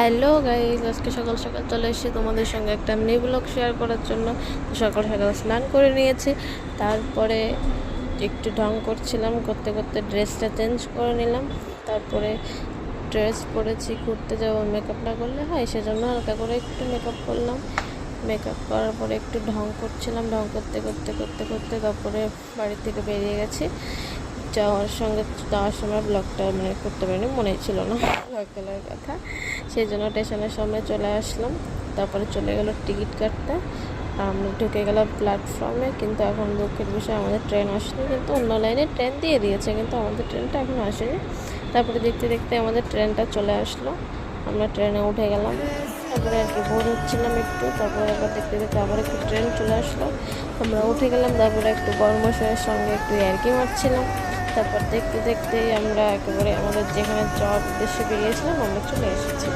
Hello guys, আজকে সকাল সকাল চলে এসেছি তোমাদের সঙ্গে একটা মিনি ব্লগ শেয়ার করার জন্য। সকাল সকাল স্নান করে নিয়েছি, তারপরে একটু ঢং করছিলাম, করতে করতে ড্রেসটা চেঞ্জ করে নিলাম। তারপরে ড্রেস পরেছি, ঘুরতে যাবো, মেকআপ না করলে হয়, সেজন্য হালকা করে একটু মেকআপ করলাম। মেকআপ করার পরে একটু ঢং করছিলাম, ঢং করতে করতে করতে করতে তারপরে বাড়ি থেকে বেরিয়ে গেছি। যাওয়ার সময় ব্লগটা করতে পারিনি, মনে ছিল না ব্লগ তোলার কথা, সেই জন্য স্টেশনের সামনে চলে আসলাম। তারপরে চলে গেল টিকিট কাটতে, আমরা ঢুকে গেলাম প্ল্যাটফর্মে। কিন্তু এখন দুঃখের বিষয়, আমাদের ট্রেন আসেনি, কিন্তু অন্য লাইনে ট্রেন দিয়ে দিয়েছে, কিন্তু আমাদের ট্রেনটা এখন আসেনি। তারপরে দেখতে দেখতে আমাদের ট্রেনটা চলে আসলো, আমরা ট্রেনে উঠে গেলাম। তারপরে আর কি বোর হচ্ছিলাম একটু, তারপরে আবার দেখতে দেখতে আবার একটু ট্রেন চলে আসলো, আমরা উঠে গেলাম। তারপরে একটু বর্মশাইয়ের সঙ্গে একটু ইয়ার্কি মারছিলাম। তারপর দেখতে দেখতেই আমরা একেবারে আমাদের যেখানে যাওয়ার উদ্দেশ্যে বেরিয়েছিলাম আমরা চলে এসেছি।